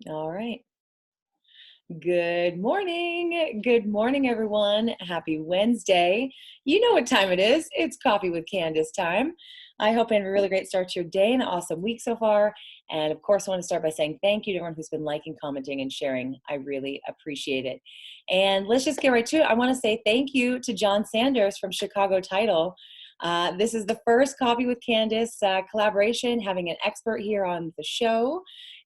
All right. Good morning. Good morning, everyone. Happy Wednesday. You know what time it is. It's Coffee with Candace time. I hope you have a really great start to your day and an awesome week so far. And of course, I want to start by saying thank you to everyone who's been liking, commenting, and sharing. I really appreciate it. And let's just get right to it. I want to say thank you to John Sanders from Chicago Title. This is the first Coffee with Candace collaboration, having an expert here on the show,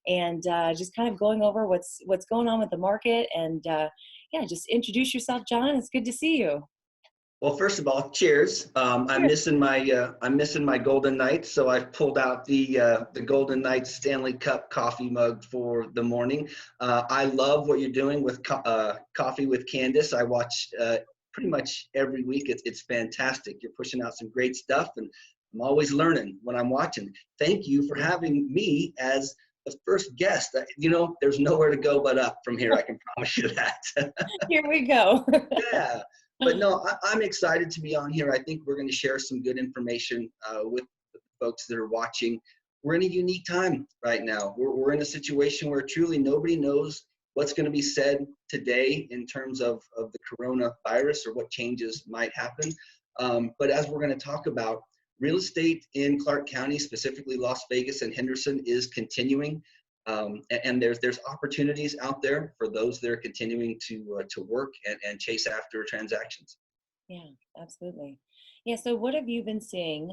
and just kind of going over what's going on with the market. And yeah, just introduce yourself, John. It's good to see you. Well, first of all, cheers. I'm missing my Golden Knights, so I've pulled out the Golden Knights Stanley Cup coffee mug for the morning. I love what you're doing with Coffee with Candace. I watch pretty much every week. It's fantastic. You're pushing out some great stuff, and I'm always learning when I'm watching. Thank you for having me as the first guest. There's nowhere to go but up from here. I can promise you that. Here we go. Yeah. But no, I'm excited to be on here. I think we're going to share some good information with the folks that are watching. We're in a unique time right now. We're in a situation where truly nobody knows what's going to be said today in terms of the coronavirus or what changes might happen. But as we're going to talk about, real estate in Clark County, specifically Las Vegas and Henderson, is continuing. And there's opportunities out there for those that are continuing to work and chase after transactions. Yeah, absolutely. Yeah. So what have you been seeing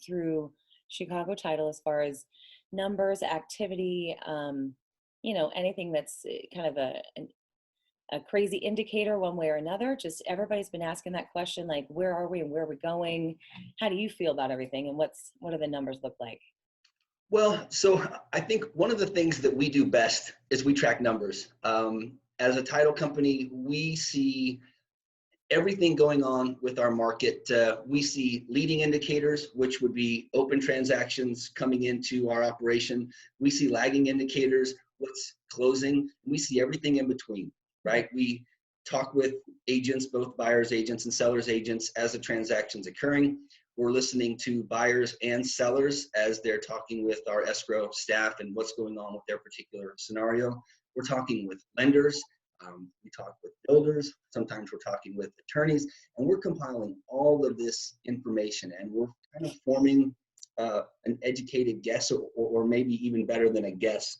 through Chicago Title as far as numbers, activity, anything that's kind of a crazy indicator one way or another? Just everybody's been asking that question, like, where are we and where are we going? How do you feel about everything? And what do the numbers look like? Well, so I think one of the things that we do best is we track numbers. As a title company, we see everything going on with our market. We see leading indicators, which would be open transactions coming into our operation. We see lagging indicators, what's closing. We see everything in between, right? We talk with agents, both buyers agents and sellers agents, as the transaction's occurring. We're listening to buyers and sellers as they're talking with our escrow staff and what's going on with their particular scenario. We're talking with lenders. We talk with builders. Sometimes we're talking with attorneys, and we're compiling all of this information, and we're kind of forming an educated guess, or maybe even better than a guess,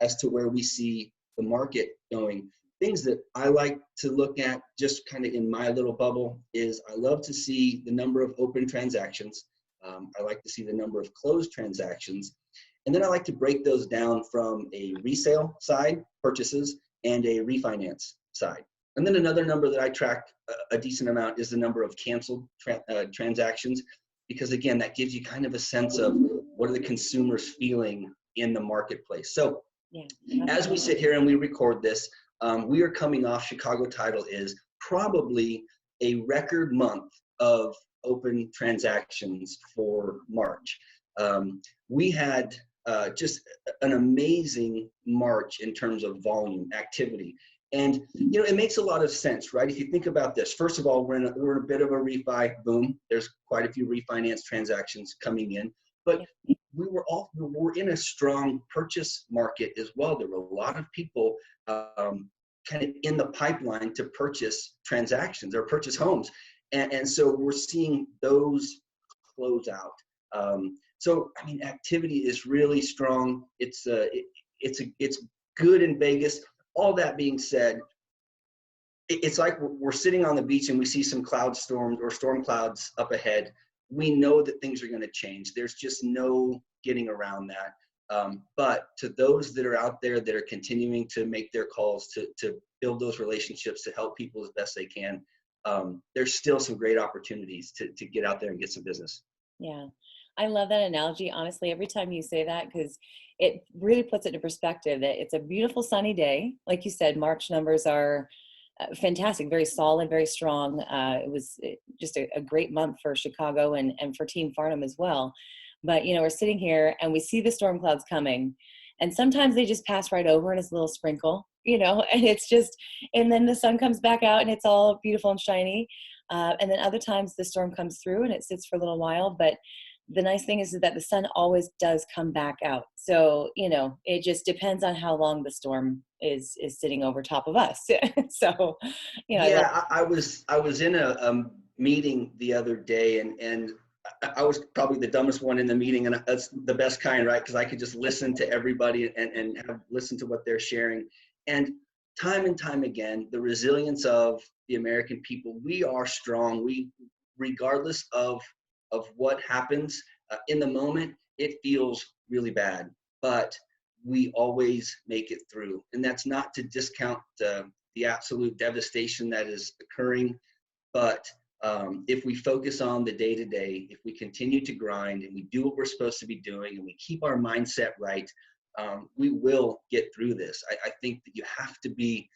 as to where we see the market going. Things that I like to look at, just kind of in my little bubble, is I love to see the number of open transactions. I like to see the number of closed transactions. And then I like to break those down from a resale side, purchases, and a refinance side. And then another number that I track a decent amount is the number of canceled transactions, because again, that gives you kind of a sense of what are the consumers feeling in the marketplace. So as we sit here and we record this, we are coming off, Chicago Title is probably a record month of open transactions for March. We had just an amazing March in terms of volume, activity. And, it makes a lot of sense, right? If you think about this, first of all, we're in a bit of a refi boom. There's quite a few refinance transactions coming in, but we're in a strong purchase market as well. There were a lot of people kind of in the pipeline to purchase transactions or purchase homes. And so we're seeing those close out. So, I mean, activity is really strong. It's good in Vegas. All that being said, it's like we're sitting on the beach and we see some cloud storms or storm clouds up ahead. We know that things are going to change. There's just no getting around that. But to those that are out there that are continuing to make their calls to build those relationships, to help people as best they can, there's still some great opportunities to get out there and get some business. Yeah. I love that analogy, honestly, every time you say that, because it really puts it into perspective that it's a beautiful sunny day. Like you said, March numbers are fantastic, very solid, very strong. It was just a great month for Chicago and for Team Farnham as well. But, we're sitting here and we see the storm clouds coming, and sometimes they just pass right over and it's a little sprinkle, and it's just, and then the sun comes back out and it's all beautiful and shiny. And then other times the storm comes through and it sits for a little while, but the nice thing is that the sun always does come back out. So, it just depends on how long the storm is sitting over top of us. So, I love. Yeah, I was in a meeting the other day, and I was probably the dumbest one in the meeting, and that's the best kind, right? Because I could just listen to everybody and have listen to what they're sharing. And time again, the resilience of the American people, we are strong. We, regardless of what happens in the moment, it feels really bad, but we always make it through. And that's not to discount the absolute devastation that is occurring. But if we focus on the day to day, if we continue to grind and we do what we're supposed to be doing and we keep our mindset right, we will get through this. I think that you have to be,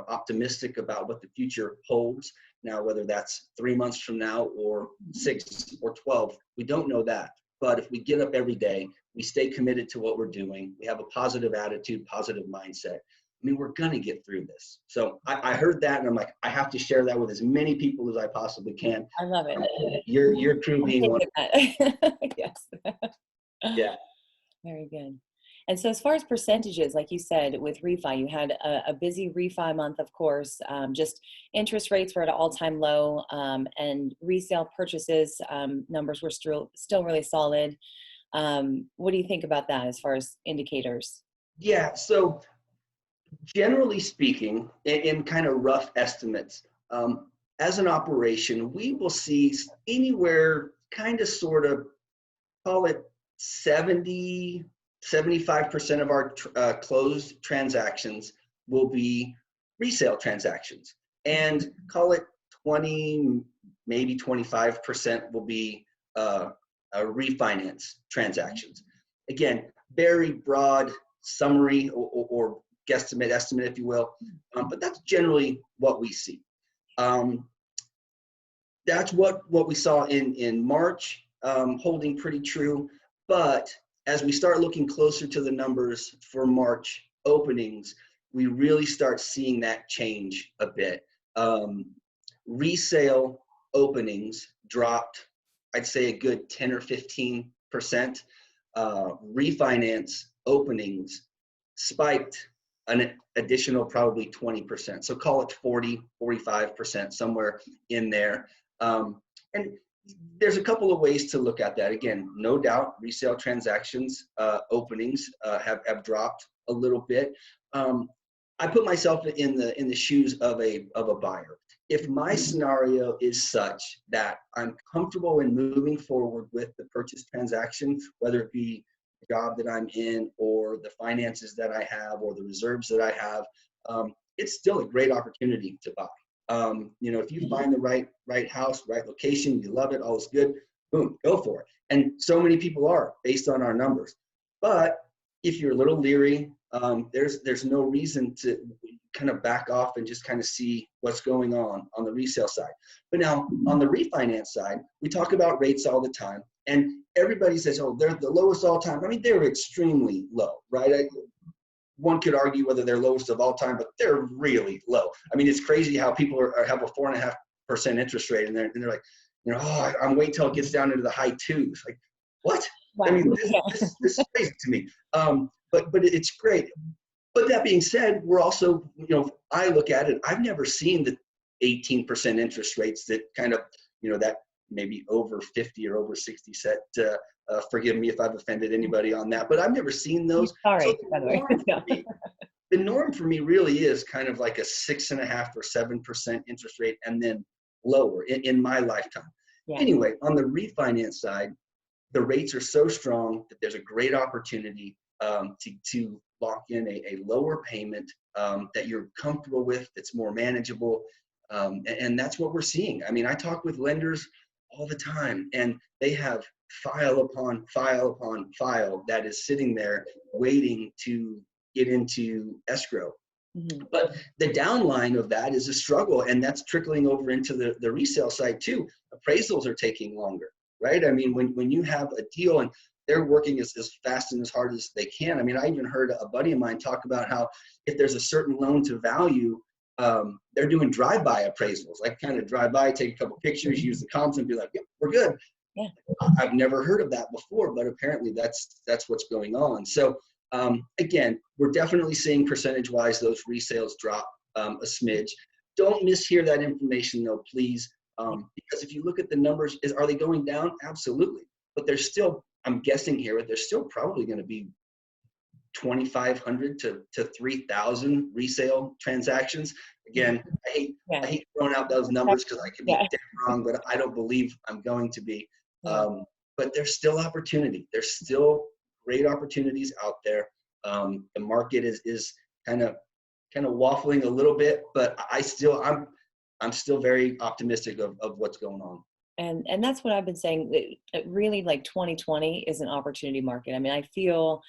optimistic about what the future holds. Now, whether that's 3 months from now or 6 or 12, we don't know that. But if we get up every day, we stay committed to what we're doing, we have a positive attitude, positive mindset, I mean, we're going to get through this. So I heard that and I'm like, I have to share that with as many people as I possibly can. I love it. Your crew I'm being one. taking that. Yes. Yeah. Very good. And so as far as percentages, like you said, with refi, you had a busy refi month, of course. Just interest rates were at an all-time low, and resale purchases numbers were still really solid. What do you think about that as far as indicators? Yeah. So generally speaking, in kind of rough estimates, as an operation, we will see anywhere kind of sort of, call it 75% of our closed transactions will be resale transactions, and call it 20, maybe 25% will be refinance transactions. Again, very broad summary or guesstimate, estimate, if you will, but that's generally what we see. That's what we saw in March, holding pretty true. But as we start looking closer to the numbers for March openings, we really start seeing that change a bit. Resale openings dropped, I'd say a good 10 or 15%. Refinance openings spiked an additional probably 20%. So call it 40, 45%, somewhere in there. And there's a couple of ways to look at that. Again, no doubt resale transactions openings have dropped a little bit. I put myself in the shoes of a buyer. If my scenario is such that I'm comfortable in moving forward with the purchase transaction, whether it be the job that I'm in or the finances that I have or the reserves that I have, it's still a great opportunity to buy. If you find the right house, right location, you love it, all is good, boom, go for it. And so many people are, based on our numbers. But if you're a little leery, there's no reason to kind of back off and just kind of see what's going on the resale side. But now on the refinance side, we talk about rates all the time, and everybody says, oh, they're the lowest all time. I mean, they're extremely low, right? One could argue whether they're lowest of all time, but they're really low. I mean, it's crazy how people have a 4.5% interest rate, and they're like, oh, I'm waiting till it gets down into the high twos. Like, what? Wow. I mean, this is crazy to me. But it's great. But that being said, we're also, I look at it, I've never seen the 18% interest rates that kind of, that maybe over 50 or over 60 set. Forgive me if I've offended anybody on that, but I've never seen those. Sorry, So by the way. the norm for me really is kind of like a 6.5 or 7% interest rate, and then lower in my lifetime. Yeah. Anyway, on the refinance side, the rates are so strong that there's a great opportunity to lock in a lower payment that you're comfortable with, that's more manageable. And that's what we're seeing. I mean, I talk with lenders all the time, and they have file upon file upon file that is sitting there waiting to get into escrow. Mm-hmm. But the downline of that is a struggle, and that's trickling over into the resale side too. Appraisals are taking longer, right? I mean, when you have a deal and they're working as fast and as hard as they can. I mean, I even heard a buddy of mine talk about how if there's a certain loan to value, they're doing drive-by appraisals, like kind of drive by, take a couple pictures, use the comps, and be like, yep, we're good. Yeah. I've never heard of that before, but apparently that's what's going on. So again, we're definitely seeing percentage-wise those resales drop a smidge. Don't mishear that information though, please, because if you look at the numbers, are they going down? Absolutely, but they're still, I'm guessing here, but they're still probably going to be 2,500 to 3,000 resale transactions. Again, I Yeah. hate throwing out those numbers because I could be Yeah. dead wrong, but I don't believe I'm going to be. Yeah. But there's still opportunity. There's still great opportunities out there. The market is kind of waffling a little bit, but I'm still very optimistic of what's going on. And that's what I've been saying. Really, like 2020 is an opportunity market. I mean, I feel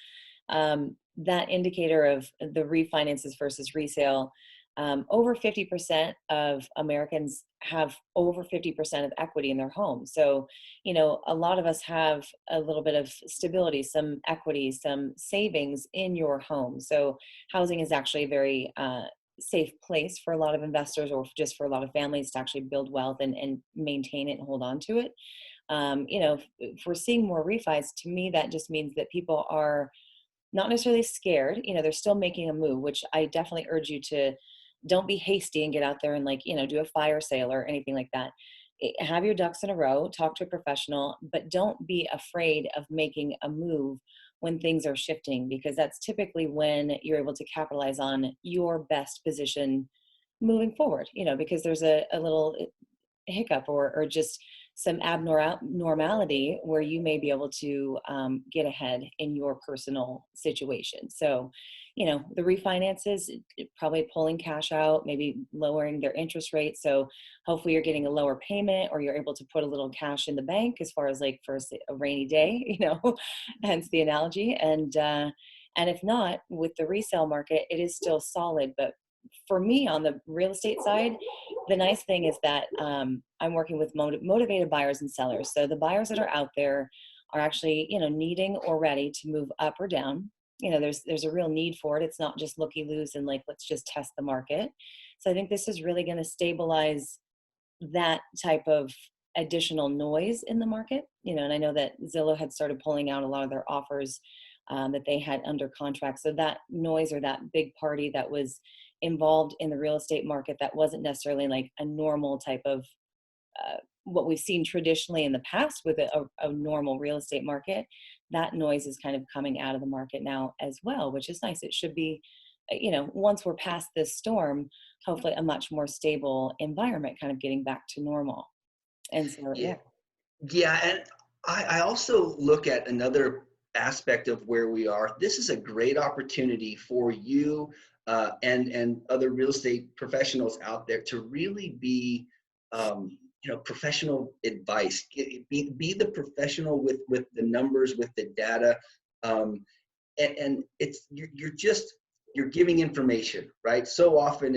that indicator of the refinances versus resale, over 50% of Americans have over 50% of equity in their home. So, a lot of us have a little bit of stability, some equity, some savings in your home. So housing is actually a very safe place for a lot of investors, or just for a lot of families to actually build wealth and maintain it and hold on to it. If we're seeing more refis, to me, that just means that people are not necessarily scared. They're still making a move, which I definitely urge you to don't be hasty and get out there and do a fire sale or anything like that. Have your ducks in a row, talk to a professional, but don't be afraid of making a move when things are shifting, because that's typically when you're able to capitalize on your best position moving forward, because there's a little hiccup or just some abnormality where you may be able to get ahead in your personal situation. So, the refinances, probably pulling cash out, maybe lowering their interest rate. So hopefully you're getting a lower payment, or you're able to put a little cash in the bank as far as like for a rainy day, hence the analogy. And if not, with the resale market, it is still solid. But for me on the real estate side, the nice thing is that I'm working with motivated buyers and sellers. So the buyers that are out there are actually, needing or ready to move up or down. There's a real need for it. It's not just looky loos and like, let's just test the market. So I think this is really going to stabilize that type of additional noise in the market. And I know that Zillow had started pulling out a lot of their offers that they had under contract. So that noise, or that big party that was involved in the real estate market, that wasn't necessarily like a normal type of what we've seen traditionally in the past with a normal real estate market, that noise is kind of coming out of the market now as well, which is nice. It should be, once we're past this storm, hopefully a much more stable environment, kind of getting back to normal. And so, Yeah. yeah. Yeah, and I also look at another aspect of where we are. This is a great opportunity for you and other real estate professionals out there to really be, professional advice. Be the professional with the numbers, with the data, and it's you're giving information, right? So often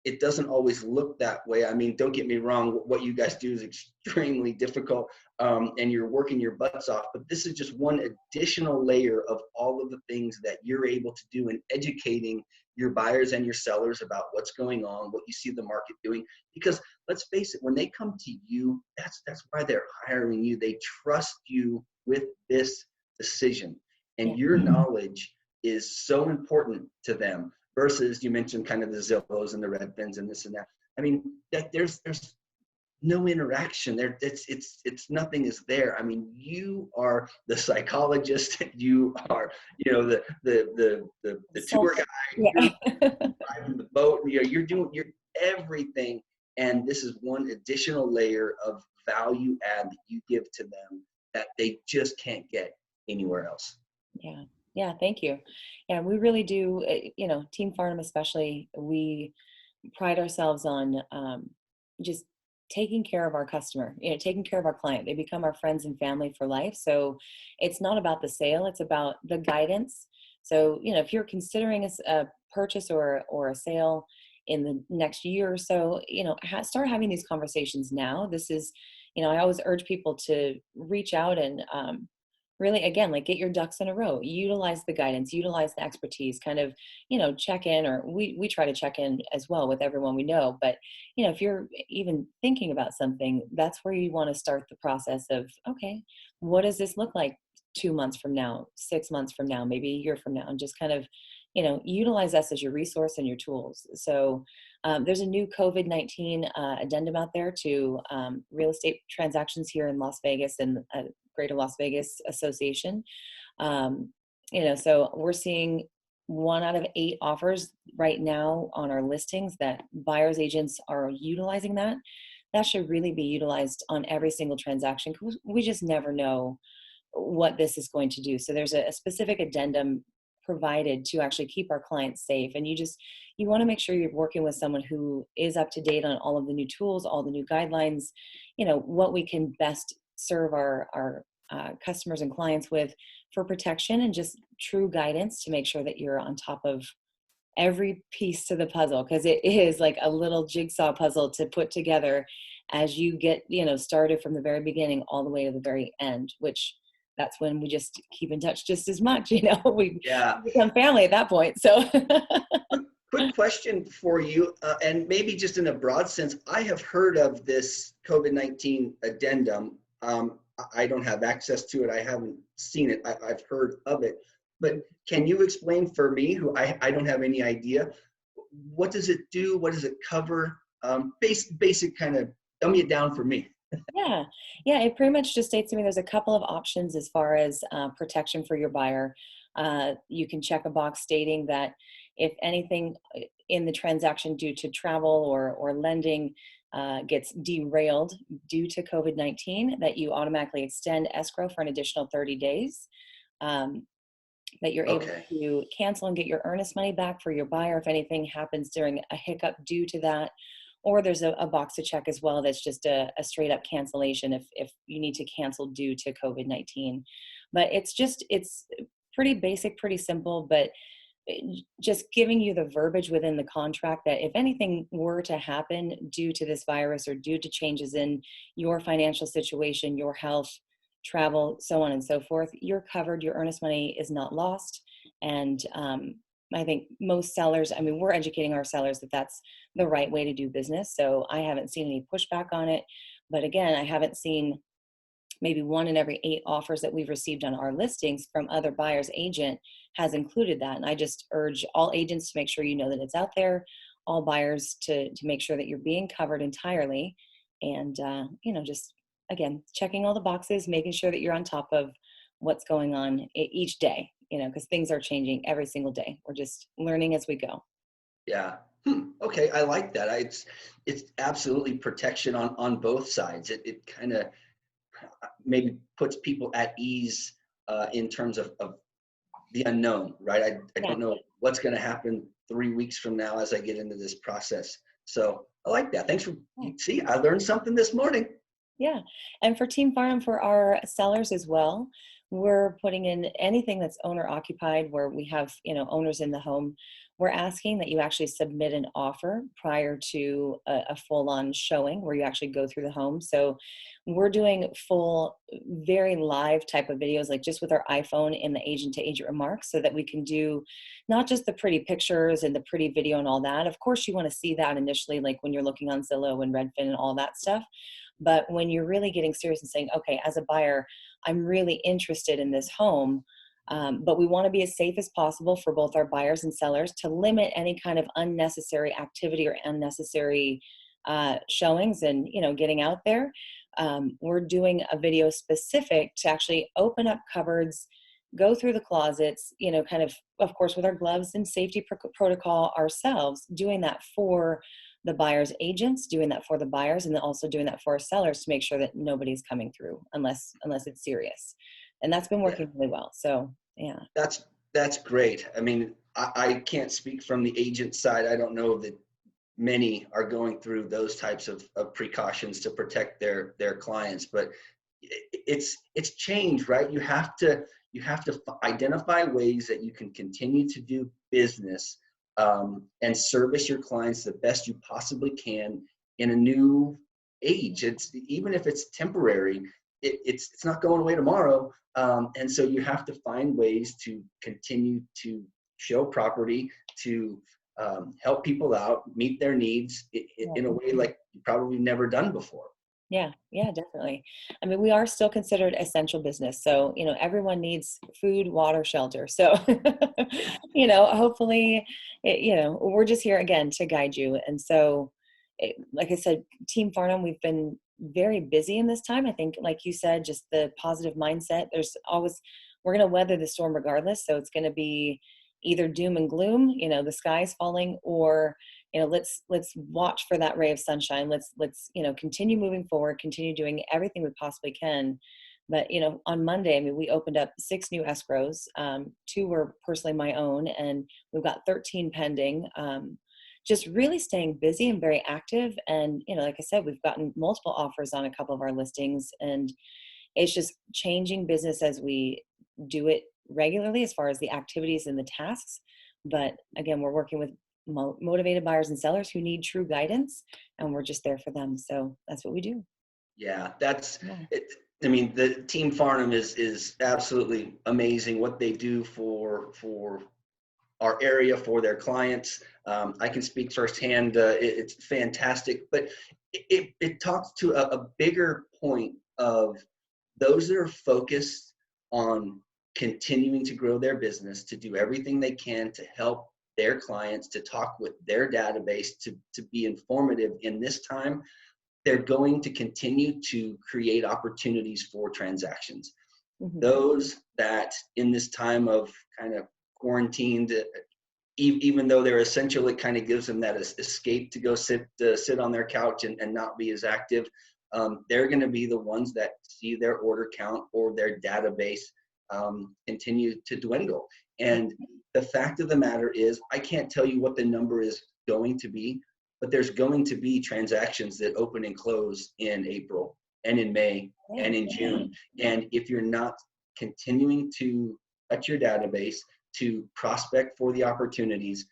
it doesn't always look that way. I mean, don't get me wrong, what you guys do is extremely difficult, and you're working your butts off, but this is just one additional layer of all of the things that you're able to do in educating your buyers and your sellers about what's going on, what you see the market doing. Because let's face it, when they come to you, that's why they're hiring you. They trust you with this decision, Yeah. and your knowledge is so important to them. Versus, you mentioned kind of the Zillows and the Redfins and this and that. I mean, that there's no interaction there. It's nothing is there. I mean, you are the psychologist. You are, the So, tour guide. yeah. You're driving the boat. You're doing everything. And this is one additional layer of value add that you give to them that they just can't get anywhere else. Yeah. Yeah. Thank you. Yeah. We really do, Team Farnham, especially, we pride ourselves on just taking care of our customer, taking care of our client. They become our friends and family for life. So it's not about the sale, it's about the guidance. So, if you're considering a purchase or a sale in the next year or so, start having these conversations now. This is, I always urge people to reach out and really, again, like get your ducks in a row, utilize the guidance, utilize the expertise, kind of, check in, or we try to check in as well with everyone we know. But, if you're even thinking about something, that's where you want to start the process of, okay, what does this look like 2 months from now, 6 months from now, maybe a year from now, and just kind of, utilize us as your resource and your tools. So there's a new COVID-19 addendum out there to real estate transactions here in Las Vegas and Greater Las Vegas Association. Um, so we're seeing 1 out of 8 offers right now on our listings that buyers agents are utilizing that. That should really be utilized on every single transaction, because we just never know what this is going to do. So there's a specific addendum provided to actually keep our clients safe. And you want to make sure you're working with someone who is up to date on all of the new tools, all the new guidelines, what we can best serve our customers and clients with for protection, and just true guidance to make sure that you're on top of every piece to the puzzle, because it is like a little jigsaw puzzle to put together as you get started from the very beginning all the way to the very end, which that's when we just keep in touch just as much. We Yeah. become family at that point. So Quick question for you, and maybe just in a broad sense, I have heard of this COVID-19 addendum. I don't have access to it. I haven't seen it. I've heard of it. But can you explain for me, who I don't have any idea, what does it do? What does it cover? Basic kind of dummy it down for me. yeah, it pretty much just states to me there's a couple of options as far as protection for your buyer. You can check a box stating that if anything in the transaction due to travel or lending gets derailed due to COVID-19, that you automatically extend escrow for an additional 30 days. That you're able Okay. to cancel and get your earnest money back for your buyer if anything happens during a hiccup due to that. Or there's a box to check as well that's just a straight up cancellation if you need to cancel due to COVID-19. But it's pretty basic, pretty simple, but just giving you the verbiage within the contract that if anything were to happen due to this virus or due to changes in your financial situation, your health, travel, so on and so forth, you're covered. Your earnest money is not lost. And I think most sellers, we're educating our sellers that that's the right way to do business. So I haven't seen any pushback on it. But again, I haven't seen maybe 1 in every 8 offers that we've received on our listings from other buyers agent has included that. And I just urge all agents to make sure you know that it's out there, all buyers to make sure that you're being covered entirely. And, just again, checking all the boxes, making sure that you're on top of what's going on each day, because things are changing every single day. We're just learning as we go. Yeah. Okay. I like that. It's absolutely protection on both sides. It kind of maybe puts people at ease in terms of the unknown, right? I Yeah. don't know what's going to happen 3 weeks from now as I get into this process. So I like that. Thanks for, Yeah. see, I learned something this morning. Yeah. And for Team Farm, for our sellers as well, we're putting in anything that's owner occupied where we have, owners in the home. We're asking that you actually submit an offer prior to a full on showing where you actually go through the home. So we're doing full, very live type of videos, like just with our iPhone in the agent to agent remarks, so that we can do not just the pretty pictures and the pretty video and all that. Of course, you want to see that initially, like when you're looking on Zillow and Redfin and all that stuff. But when you're really getting serious and saying, okay, as a buyer, I'm really interested in this home, but we want to be as safe as possible for both our buyers and sellers to limit any kind of unnecessary activity or unnecessary showings and, getting out there. We're doing a video specific to actually open up cupboards, go through the closets, kind of course, with our gloves and safety protocol ourselves, doing that for the buyer's agents, doing that for the buyers, and then also doing that for our sellers to make sure that nobody's coming through unless it's serious. And that's been Yeah, working really well. So yeah. that's great. I can't speak from the agent side. I don't know that many are going through those types of precautions to protect their clients, but it's changed, right? You have to identify ways that you can continue to do business and service your clients the best you possibly can in a new age. It's even if it's temporary, it's not going away tomorrow. And so you have to find ways to continue to show property, to help people out, meet their needs in a way like you probably never done before. Yeah, yeah, definitely. I mean, we are still considered essential business. So, everyone needs food, water, shelter. So, hopefully, we're just here again to guide you. And so, like I said, Team Farnham, we've been very busy in this time. I think, like you said, just the positive mindset. We're going to weather the storm regardless. So it's going to be either doom and gloom, the sky's falling, or let's watch for that ray of sunshine. Let's continue moving forward, continue doing everything we possibly can. But on Monday, I mean, we opened up 6 new escrows. 2 were personally my own, and we've got 13 pending. Just really staying busy and very active. And like I said, we've gotten multiple offers on a couple of our listings, and it's just changing business as we do it regularly as far as the activities and the tasks. But again, we're working with motivated buyers and sellers who need true guidance, and we're just there for them. So that's what we do. Yeah, that's it. I mean, the Team Farnham is absolutely amazing what they do for our area, for their clients. I can speak firsthand. It's fantastic, but it talks to a bigger point of those that are focused on continuing to grow their business, to do everything they can to help their clients, to talk with their database, to be informative in this time. They're going to continue to create opportunities for transactions. Mm-hmm. Those that in this time of kind of quarantined, even though they're essential, it kind of gives them that escape to go sit on their couch and not be as active. They're going to be the ones that see their order count or their database continue to dwindle. And the fact of the matter is, I can't tell you what the number is going to be, but there's going to be transactions that open and close in April and in May and in June. And if you're not continuing to touch your database, to prospect for the opportunities,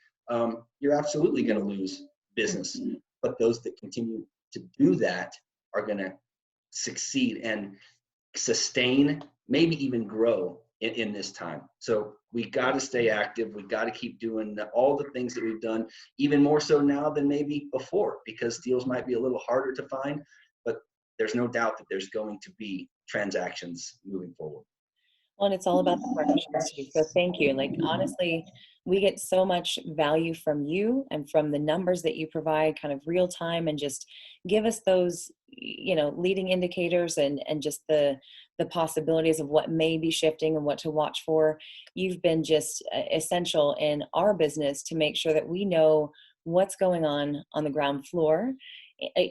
you're absolutely going to lose business. But those that continue to do that are going to succeed and sustain, maybe even grow in this time. So we got to stay active. We got to keep doing all the things that we've done, even more so now than maybe before, because deals might be a little harder to find, but there's no doubt that there's going to be transactions moving forward. Well, and it's all about the partnerships too. So thank you. Like, honestly, we get so much value from you and from the numbers that you provide, kind of real time, and just give us those, leading indicators and just the possibilities of what may be shifting and what to watch for. You've been just essential in our business to make sure that we know what's going on the ground floor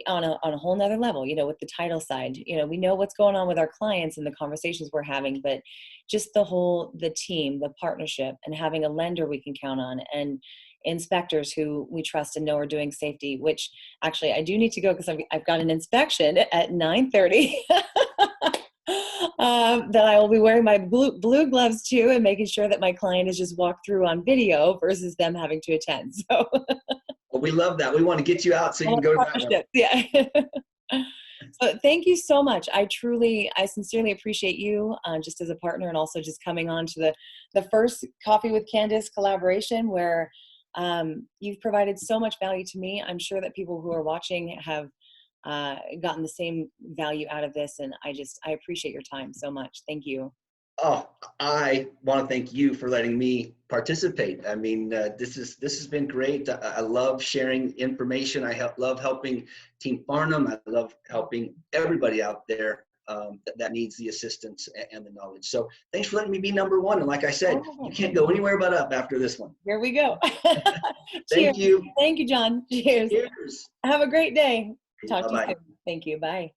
on a whole nother level, with the title side. We know what's going on with our clients and the conversations we're having, but just the team, the partnership, and having a lender we can count on, and inspectors who we trust and know are doing safety, which actually I do need to go because I've got an inspection at 9:30 that I will be wearing my blue gloves too, and making sure that my client is just walked through on video versus them having to attend. So well, we love that. We want to get you out so you can go to that one. Yeah. So thank you so much. I sincerely appreciate you just as a partner, and also just coming on to the first Coffee with Candace collaboration, where you've provided so much value to me. I'm sure that people who are watching have gotten the same value out of this, and I appreciate your time so much. Thank you. Oh, I want to thank you for letting me participate. I mean, this has been great. I love sharing information. I love helping Team Farnham. I love helping everybody out there that needs the assistance and the knowledge. So thanks for letting me be number one. And like I said, you can't go anywhere but up after this one. Here we go. Thank you. Thank you, John. Cheers. Cheers. Have a great day. Talk to you Bye-bye. soon. Thank you. Bye.